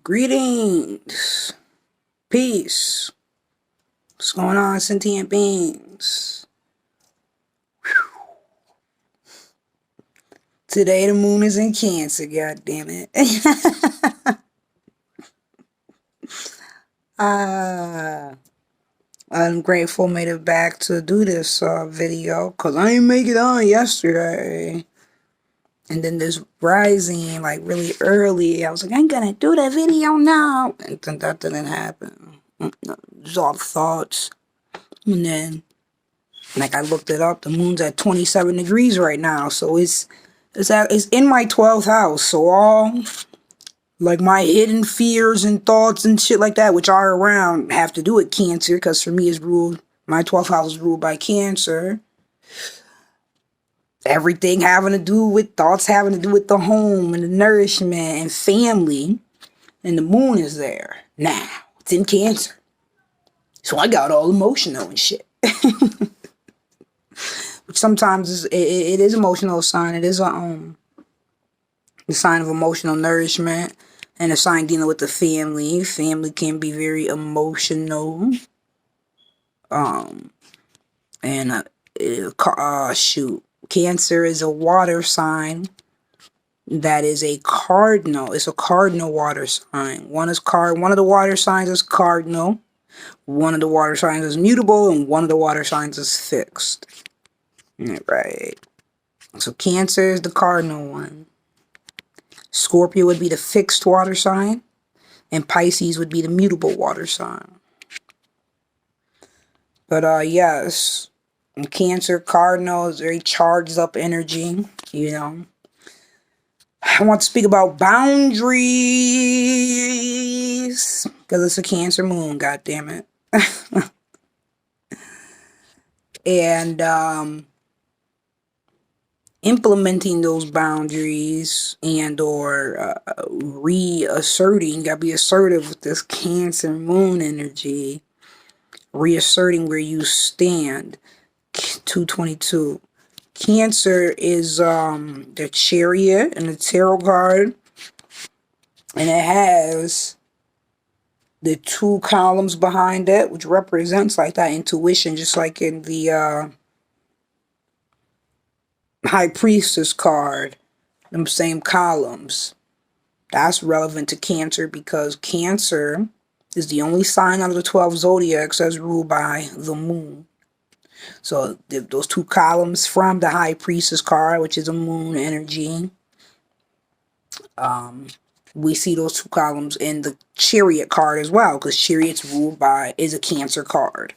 Greetings. Peace. What's going on, sentient beings? Today the moon is in Cancer, god damn it. I'm grateful made it back to do this video because I didn't make it on yesterday. And then this rising like really early, I was like, I'm gonna do that video now. And then that didn't happen. Just all the thoughts. And then like I looked it up, the moon's at 27 degrees right now. So it's in my 12th house. So all like my hidden fears and thoughts and shit like that, which are around, have to do with Cancer, because for me it's ruled, my 12th house is ruled by Cancer. Everything having to do with thoughts having to do with the home and the nourishment and family. And the moon is there. Now, it's in Cancer. So I got all emotional and shit. Which sometimes it is emotional sign. It is a sign of emotional nourishment. And a sign dealing with the family. Family can be very emotional. Shoot. Cancer is a water sign that is a cardinal. It's a cardinal water sign. One of the water signs is cardinal. One of the water signs is mutable, and one of the water signs is fixed. Right. So Cancer is the cardinal one. Scorpio would be the fixed water sign, and Pisces would be the mutable water sign. But yes. Cancer, cardinal is very charged up energy, you know. I want to speak about boundaries because it's a Cancer moon, god damn it. And implementing those boundaries and or reasserting, gotta be assertive with this Cancer moon energy, reasserting where you stand. 222. Cancer is the Chariot and the tarot card, and it has the two columns behind it, which represents like that intuition, just like in the High Priestess card, them same columns. That's relevant to Cancer because Cancer is the only sign out of the 12 zodiacs that's ruled by the moon. So those two columns from the High Priestess card, which is a moon energy, we see those two columns in the Chariot card as well, because Chariot's is a Cancer card.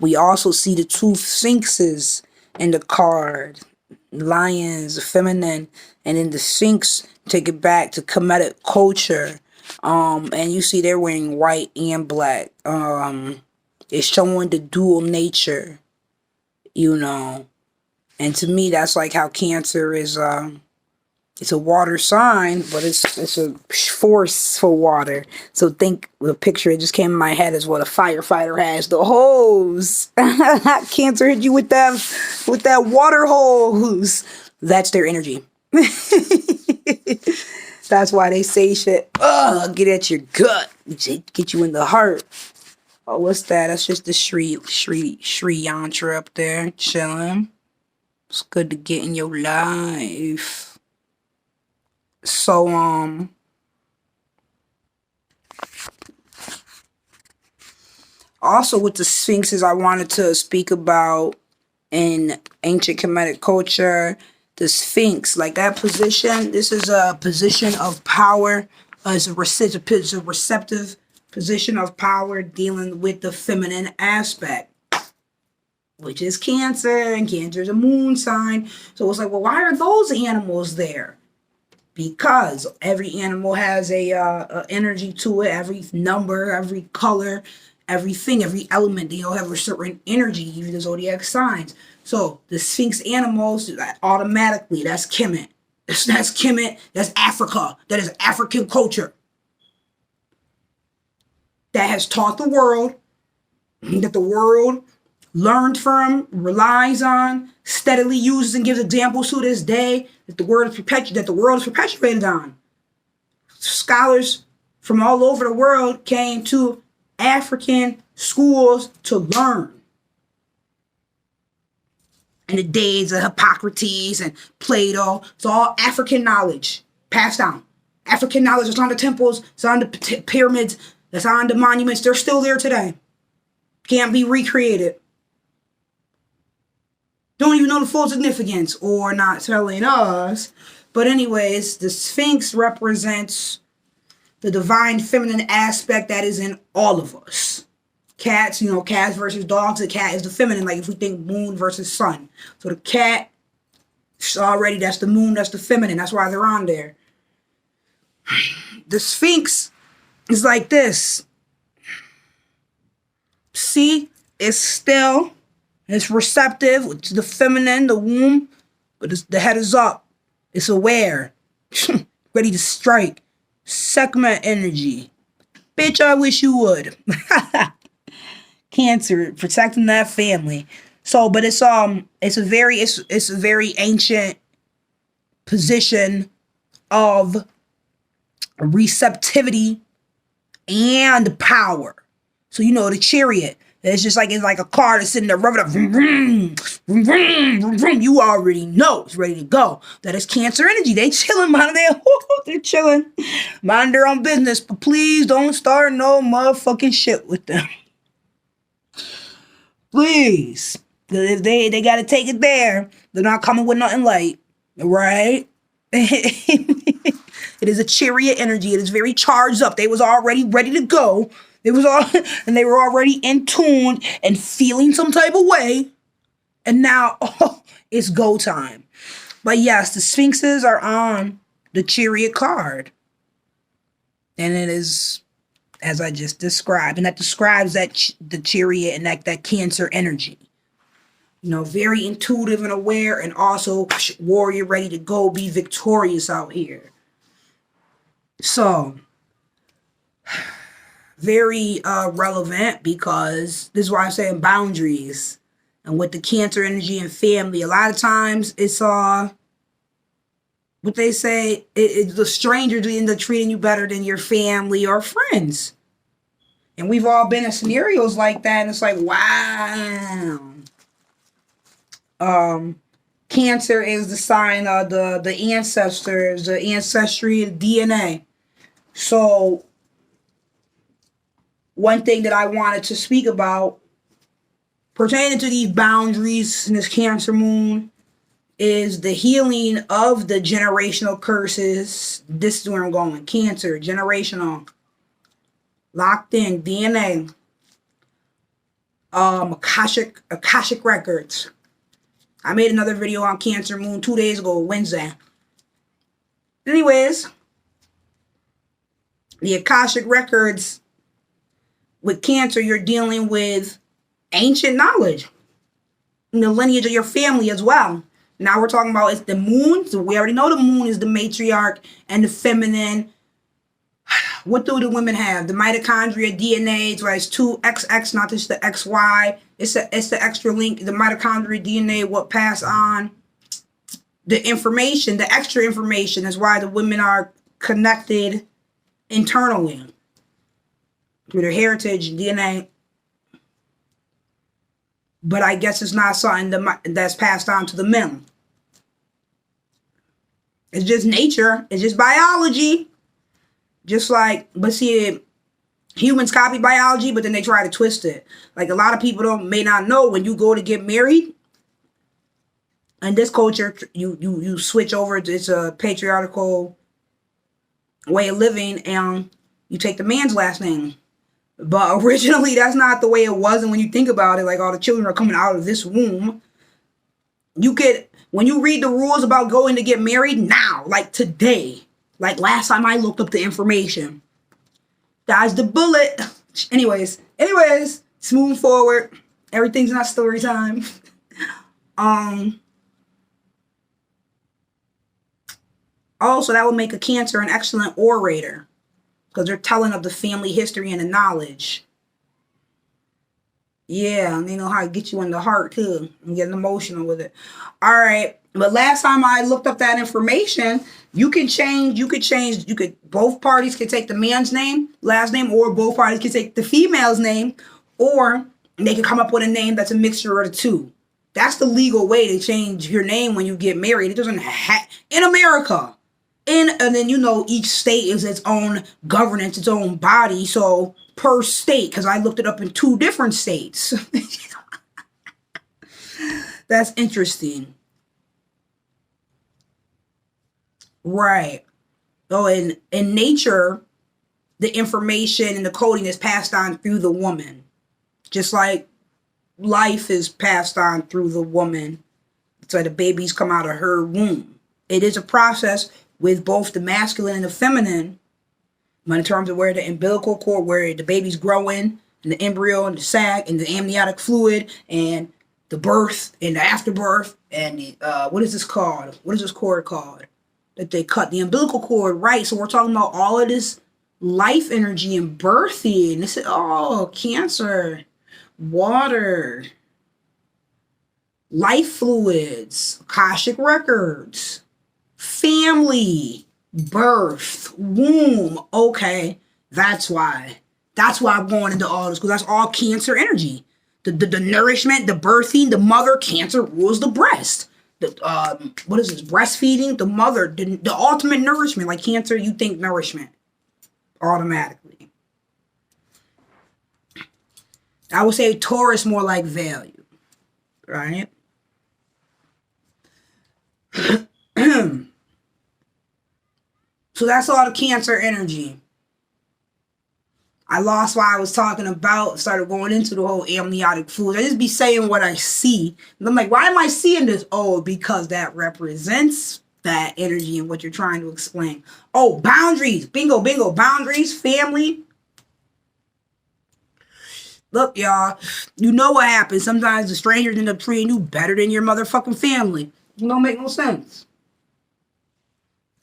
We also see the two Sphinxes in the card, lions, feminine, and in the Sphinx, take it back to Kemetic culture. And you see they're wearing white and black. It's showing the dual nature. You know, and to me, that's like how Cancer is, it's a water sign, but it's a force for water. So think, the picture that just came in my head is what a firefighter has, the hose. Cancer hit you with that water hose. That's their energy. That's why they say shit, get at your gut, get you in the heart. Oh, what's that? That's just the Shri yantra up there, chilling. It's good to get in your life. So, also with the Sphinxes, I wanted to speak about in ancient Kemetic culture, the Sphinx, like that position. This is a position of power. It's a receptive position of power dealing with the feminine aspect, which is Cancer, and Cancer is a moon sign. So it's like, well, why are those animals there? Because every animal has a energy to it. Every number, every color, everything, every element, they all have a certain energy, even the zodiac signs. So the Sphinx animals, automatically, that's Kemet. That's Kemet. That's Africa. That is African culture. That has taught the world, that the world learned from, relies on, steadily uses and gives examples to this day, that the world is perpetuated on. Scholars from all over the world came to African schools to learn. In the days of Hippocrates and Plato, it's all African knowledge passed down. African knowledge is on the temples, it's on the pyramids, it's on the monuments. They're still there today. Can't be recreated. Don't even know the full significance, or not telling us. But anyways, the Sphinx represents the divine feminine aspect that is in all of us. Cats, cats versus dogs. The cat is the feminine, like if we think moon versus sun. So the cat, already, that's the moon, that's the feminine. That's why they're on there. The Sphinx is like this. See, it's still, it's receptive, it's the feminine, the womb, but the head is up. It's aware, ready to strike. Segment energy. Bitch, I wish you would. Cancer, protecting that family. So, but it's a very ancient position of receptivity and power. So the Chariot. It's like a car that's sitting there revving up. Vroom, vroom, vroom, vroom, vroom, vroom. You already know it's ready to go. That is Cancer energy. They chilling, man. They're chilling. Mind their own business. But please don't start no motherfucking shit with them. Please. If they got to take it there, they're not coming with nothing light. Right? It is a Chariot energy. It is very charged up. They was already ready to go. They were already in tune and feeling some type of way. And now, it's go time. But yes, the Sphinxes are on the Chariot card. And it is, as I just described. And that describes the Chariot and that Cancer energy. Very intuitive and aware, and also warrior, ready to go, be victorious out here. So, very relevant, because this is why I'm saying boundaries. And with the Cancer energy and family, a lot of times it's what they say, it's the strangers end up treating you better than your family or friends. And we've all been in scenarios like that, and it's like, wow. Cancer is the sign of the ancestors, the ancestry, the DNA. So one thing that I wanted to speak about pertaining to these boundaries in this Cancer moon is the healing of the generational curses. This is where I'm going. Cancer, generational, locked in, DNA, Akashic records. I made another video on Cancer moon 2 days ago, Wednesday. Anyways, the Akashic records. With Cancer, you're dealing with ancient knowledge in the lineage of your family as well. Now we're talking about it's the moon. So we already know the moon is the matriarch and the feminine. What do the women have? The mitochondria, DNA, so it's 2XX, not just the XY. It's the extra link, the mitochondria DNA, what pass on. The information, the extra information is why the women are connected internally through their heritage, DNA. But I guess it's not something that's passed on to the men. It's just nature. It's just biology. Just like, but see, humans copy biology, but then they try to twist it. Like a lot of people may not know, when you go to get married, in this culture, you switch over. It's a patriarchal way of living, and you take the man's last name. But originally, that's not the way it was. And when you think about it, like all the children are coming out of this womb. When you read the rules about going to get married now, like today, like last time I looked up the information, dodge the bullet. Anyways, it's moving forward. Everything's not story time. Also, that would make a Cancer an excellent orator, because they're telling of the family history and the knowledge. Yeah, and they know how to get you in the heart too and getting emotional with it. All right. But last time I looked up that information, you could both parties could take the man's name, last name, or both parties could take the female's name, or they could come up with a name that's a mixture of the two. That's the legal way to change your name when you get married. It doesn't have in America. And then each state is its own governance, its own body. So per state, because I looked it up in 2 different states. That's interesting. Right. Oh, in nature, the information and the coding is passed on through the woman. Just like life is passed on through the woman. So the babies come out of her womb. It is a process with both the masculine and the feminine, but in terms of where the umbilical cord, where the baby's growing, and the embryo and the sac and the amniotic fluid and the birth and the afterbirth and the, what is this called? What is this cord called? That they cut the umbilical cord, right? So we're talking about all of this life energy and birthing. This is cancer, water, life fluids, Akashic records, family, birth, womb. Okay, that's why. That's why I'm going into all this, because that's all cancer energy. The nourishment, the birthing, the mother, cancer rules the breast. What is this? Breastfeeding, the mother, the ultimate nourishment. Like cancer, you think nourishment automatically. I would say Taurus more like value, right? So that's all the cancer energy. I lost what I was talking about, started going into the whole amniotic fluid. I just be saying what I see. And I'm like, why am I seeing this? Oh, because that represents that energy and what you're trying to explain. Oh, boundaries. Bingo, bingo. Boundaries, family. Look, y'all, you know what happens. Sometimes the strangers end up treating you better than your motherfucking family. It don't make no sense.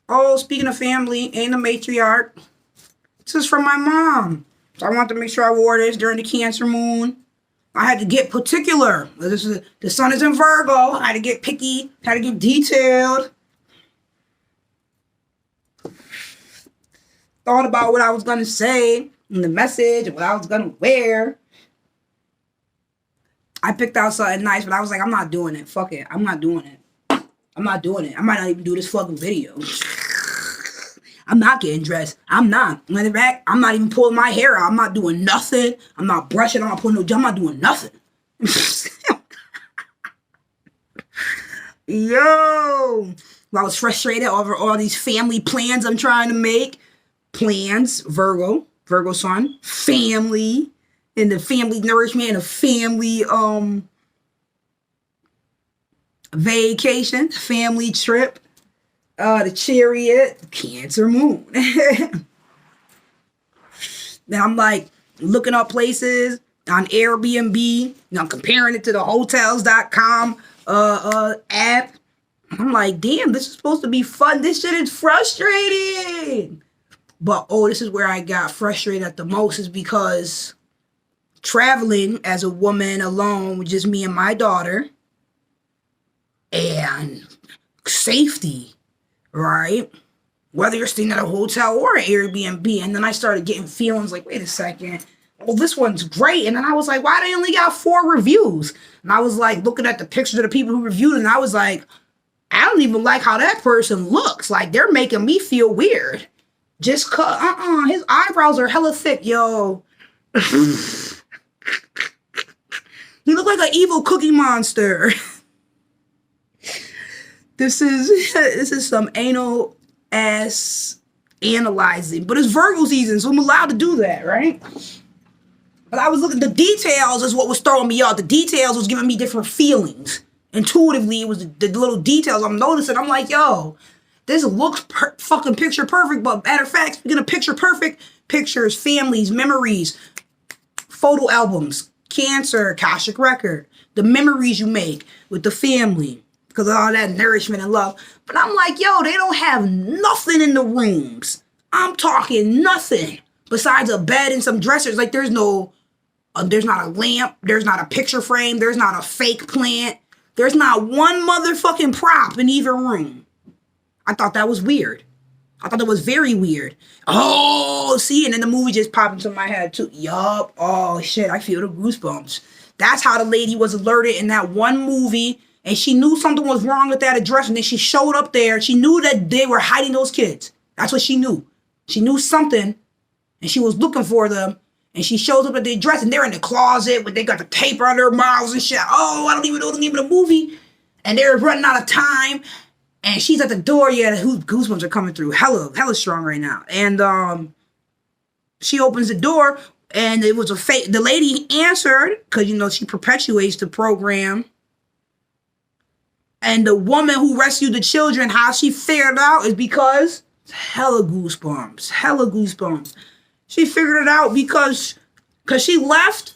Oh, speaking of family, ain't a matriarch. This is from my mom. So I wanted to make sure I wore this during the Cancer moon. I had to get particular. The sun is in Virgo. I had to get picky. Had to get detailed. Thought about what I was going to say in the message and what I was going to wear. I picked out something nice, but I was like, I'm not doing it. Fuck it. I'm not doing it. I'm not doing it. I might not even do this fucking video. I'm not getting dressed. I'm not. Matter of fact, I'm not even pulling my hair out. I'm not doing nothing. I'm not brushing. I'm not putting no gel. I'm not doing nothing. Yo. I was frustrated over all these family plans I'm trying to make. Plans, Virgo sun, family, and the family nourishment, and the family vacation, family trip. The Chariot, Cancer moon. Now I'm like looking up places on Airbnb. I'm comparing it to the hotels.com app. I'm like, damn, this is supposed to be fun. This shit is frustrating. But this is where I got frustrated at the most, is because traveling as a woman alone with just me and my daughter, and safety. Right? Whether you're staying at a hotel or an Airbnb. And then I started getting feelings like, wait a second. Well, this one's great. And then I was like, why they only got 4 reviews? And I was like looking at the pictures of the people who reviewed it. And I was like, I don't even like how that person looks. Like, they're making me feel weird. Just cause, his eyebrows are hella thick, yo. He looked like an evil cookie monster. This is some anal ass analyzing, but it's Virgo season, so I'm allowed to do that, right? But I was looking, the details is what was throwing me off. The details was giving me different feelings. Intuitively, it was the little details I'm noticing. I'm like, yo, this looks fucking picture perfect. But matter of fact, speaking of picture perfect, pictures, families, memories, photo albums, Cancer, Akashic record, the memories you make with the family. Because of all that nourishment and love. But I'm like, yo, they don't have nothing in the rooms. I'm talking nothing. Besides a bed and some dressers. Like, there's no There's not a lamp. There's not a picture frame. There's not a fake plant. There's not one motherfucking prop in either room. I thought that was weird. I thought that was very weird. Oh, see, and then the movie just popped into my head too. Yup. Oh shit, I feel the goosebumps. That's how the lady was alerted in that one movie, and she knew something was wrong with that address, and then she showed up there. She knew that they were hiding those kids. That's what she knew. She knew something, and she was looking for them. And she shows up at the address, and they're in the closet, but they got the tape on their mouths and shit. Oh, I don't even know the name of the movie. And they're running out of time. And she's at the door. Yeah, goosebumps are coming through. Hella strong right now. And she opens the door, and it was a fake. The lady answered, because, you know, she perpetuates the program. And the woman who rescued the children, how she figured it out is because hella goosebumps. She figured it out because she left,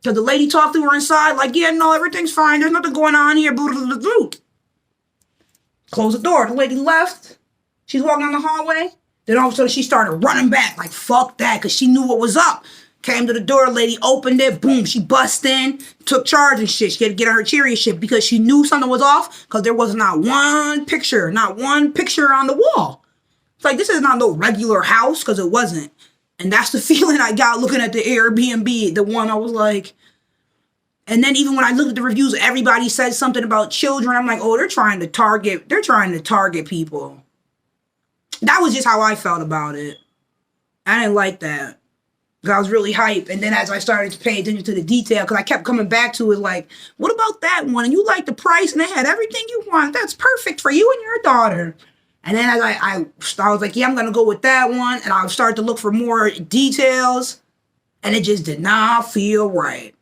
because the lady talked to her inside, like, yeah, no, everything's fine. There's nothing going on here. Blah, blah, blah, blah. Close the door. The lady left. She's walking down the hallway. Then all of a sudden she started running back like, fuck that, because she knew what was up. Came to the door. Lady opened it. Boom. She bust in, took charge and shit. She had to get on her chariot shit because she knew something was off, because there was not one picture on the wall. It's like, this is not no regular house, because it wasn't. And that's the feeling I got looking at the Airbnb, the one I was like, and then even when I looked at the reviews, everybody said something about children. I'm like, oh, they're trying to target people. That was just how I felt about it. I didn't like that. I was really hyped. And then as I started to pay attention to the detail, because I kept coming back to it, like, what about that one? And you like the price, and they had everything you want. That's perfect for you and your daughter. And then as I was like, yeah, I'm going to go with that one. And I started to look for more details. And it just did not feel right.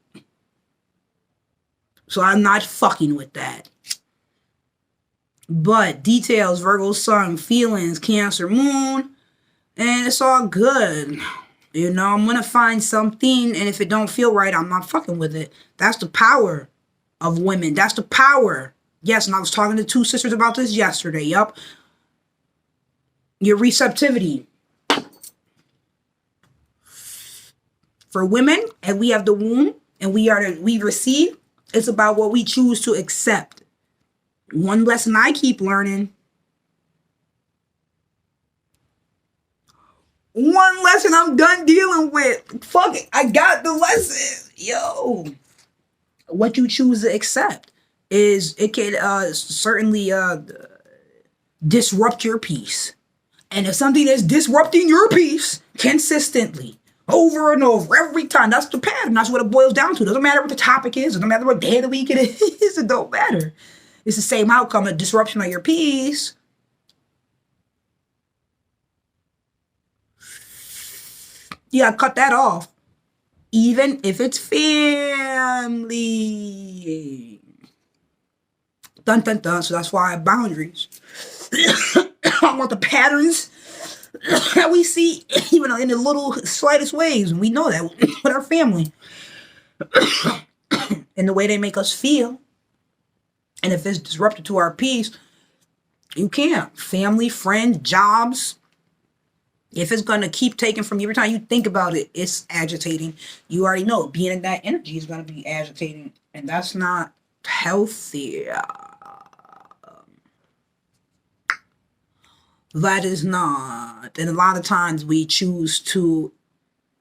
So I'm not fucking with that. But details, Virgo sun, feelings, Cancer moon. And it's all good. You know, I'm going to find something. And if it don't feel right, I'm not fucking with it. That's the power of women. That's the power. Yes, and I was talking to two sisters about this yesterday. Yup. Your receptivity. For women, and we have the womb, and we receive, it's about what we choose to accept. One lesson I keep learning. One lesson I'm done dealing with. Fuck it. I got the lesson. Yo. What you choose to accept is, it can certainly disrupt your peace. And if something is disrupting your peace consistently, over and over, every time, that's the pattern. That's what it boils down to. Doesn't matter what the topic is. Doesn't matter what day of the week it is. It don't matter. It's the same outcome, a disruption of your peace. You gotta cut that off. Even if it's family. Dun, dun, dun. So that's why I have boundaries. I want the patterns that we see, even in the little slightest ways. And we know that with our family. And the way they make us feel. And if it's disruptive to our peace, you can't. Family, friends, jobs. If it's going to keep taking from you every time you think about it, it's agitating. You already know being in that energy is going to be agitating. And that's not healthy. That is not. And a lot of times we choose to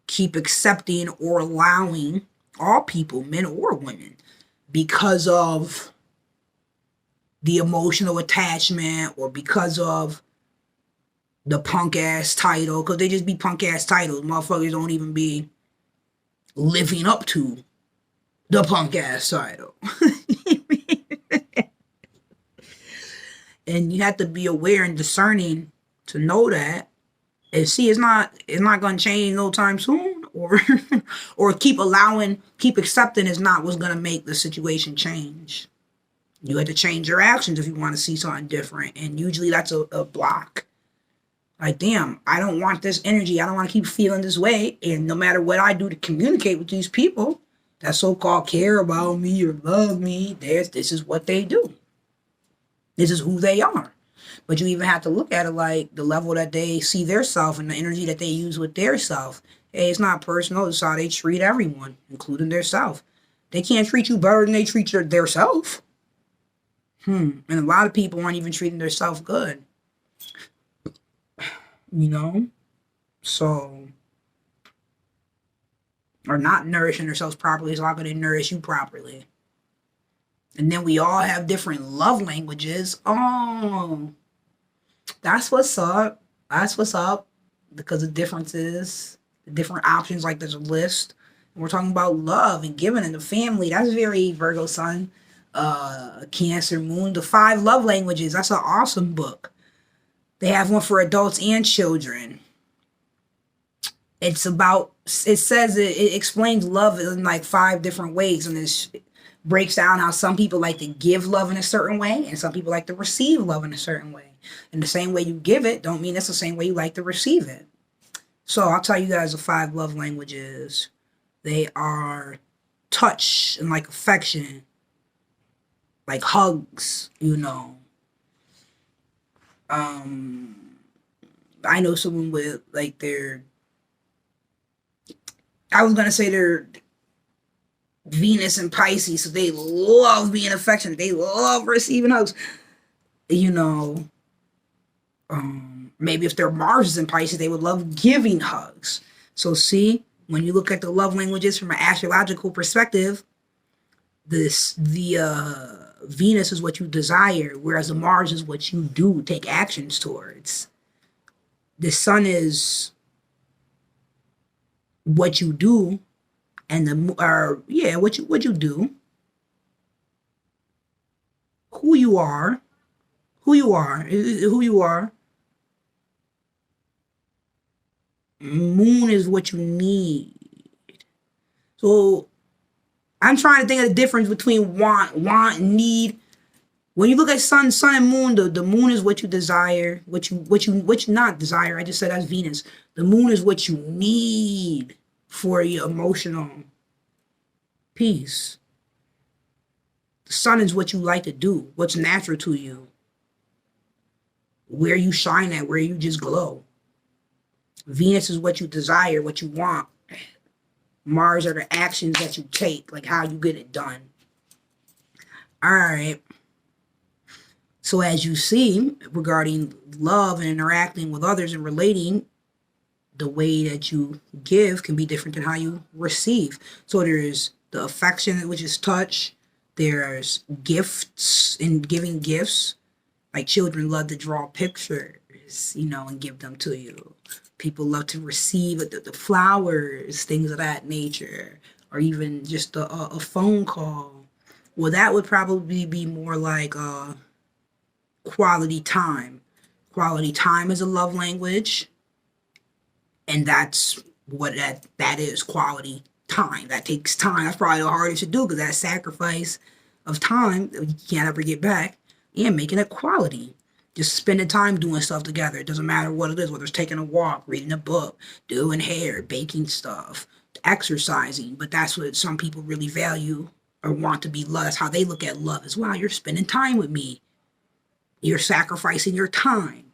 keep accepting or allowing all people, men or women, because of the emotional attachment or because of the punk ass title. Because they just be punk ass titles. Motherfuckers don't even be living up to the punk ass title. And you have to be aware and discerning to know that. And see, it's not going to change no time soon. Or keep accepting is not what's going to make the situation change. You have to change your actions if you want to see something different. And usually that's a block. Like, damn, I don't want this energy. I don't want to keep feeling this way. And no matter what I do to communicate with these people that so-called care about me or love me, this is what they do. This is who they are. But you even have to look at it like the level that they see their self and the energy that they use with their self. Hey, it's not personal. It's how they treat everyone, including their self. They can't treat you better than they treat their self. And a lot of people aren't even treating their self good. You know? So, or not nourishing themselves properly, so how can they nourish you properly? And then we all have different love languages. Oh, that's what's up. That's what's up. Because the differences, the different options, like there's a list. And we're talking about love and giving in the family. That's very Virgo sun. Cancer moon. The 5 love languages. That's an awesome book. They have one for adults and children. It's about, it says it explains love in like 5 different ways, and it breaks down how some people like to give love in a certain way and some people like to receive love in a certain way. And the same way you give it don't mean it's the same way you like to receive it. So I'll tell you guys the 5 love languages. They are touch and like affection, like hugs, you know. I know someone with like I was gonna say they're Venus and Pisces, so they love being affectionate. They love receiving hugs. You know, maybe if their Mars is in Pisces, they would love giving hugs. So see, when you look at the love languages from an astrological perspective, the Venus is what you desire, whereas the Mars is what you do take actions towards. The Sun is what you do, and what you do, who you are. Moon is what you need. So I'm trying to think of the difference between want, and need. When you look at sun and moon, the moon is what you desire, what you not desire. I just said that's Venus. The moon is what you need for your emotional peace. The sun is what you like to do, what's natural to you, where you shine at, where you just glow. Venus is what you desire, what you want. Mars are the actions that you take, like how you get it done. All right. So as you see, regarding love and interacting with others and relating, the way that you give can be different than how you receive. So there's the affection, which is touch. There's gifts and giving gifts. Like children love to draw pictures, you know, and give them to you. People love to receive the flowers, things of that nature, or even just a phone call. Well, that would probably be more like quality time. Quality time is a love language, and that's what that is, quality time. That takes time. That's probably the hardest to do because that sacrifice of time that you can't ever get back, and making it quality. Just spending time doing stuff together. It doesn't matter what it is, whether it's taking a walk, reading a book, doing hair, baking stuff, exercising. But that's what some people really value or want to be loved. That's how they look at love as well. You're spending time with me. You're sacrificing your time.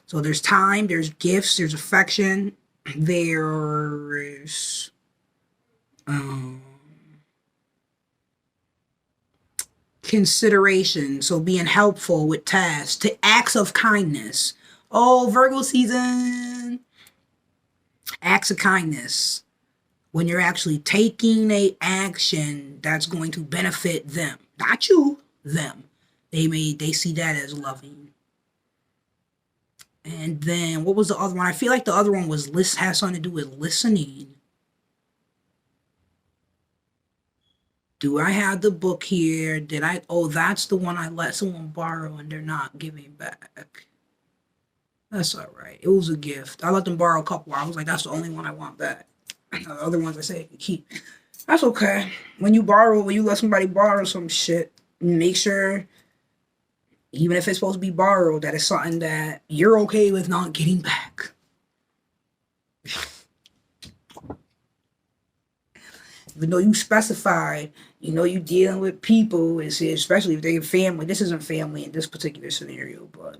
So there's time, there's gifts, there's affection, there's consideration, so being helpful with tasks, to acts of kindness. Oh, Virgo season. Acts of kindness. When you're actually taking a action that's going to benefit them. Not you, them. They see that as loving. And then what was the other one? I feel like the other one has something to do with listening. Do I have the book here? That's the one I let someone borrow and they're not giving back. That's all right. It was a gift. I let them borrow a couple. I was like, that's the only one I want back. The other ones I say I can keep. That's okay. When you let somebody borrow some shit, make sure, even if it's supposed to be borrowed, that it's something that you're okay with not getting back. Even though you specified, you're dealing with people, especially if they're family. This isn't family in this particular scenario, but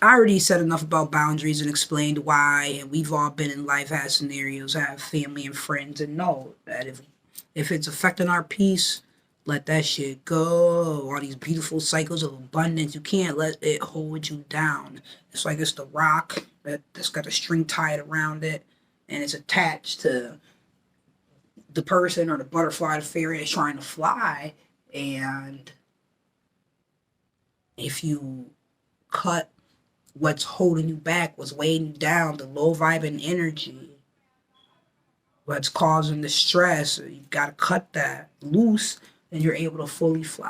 I already said enough about boundaries and explained why, and we've all been in life, had scenarios, have family and friends, and know that if it's affecting our peace, let that shit go. All these beautiful cycles of abundance, you can't let it hold you down. It's like it's the rock that's got a string tied around it, and it's attached to the person or the butterfly, the fairy that's trying to fly. And if you cut what's holding you back, what's weighing you down, the low vibing energy, what's causing the stress, you got to cut that loose, and you're able to fully fly.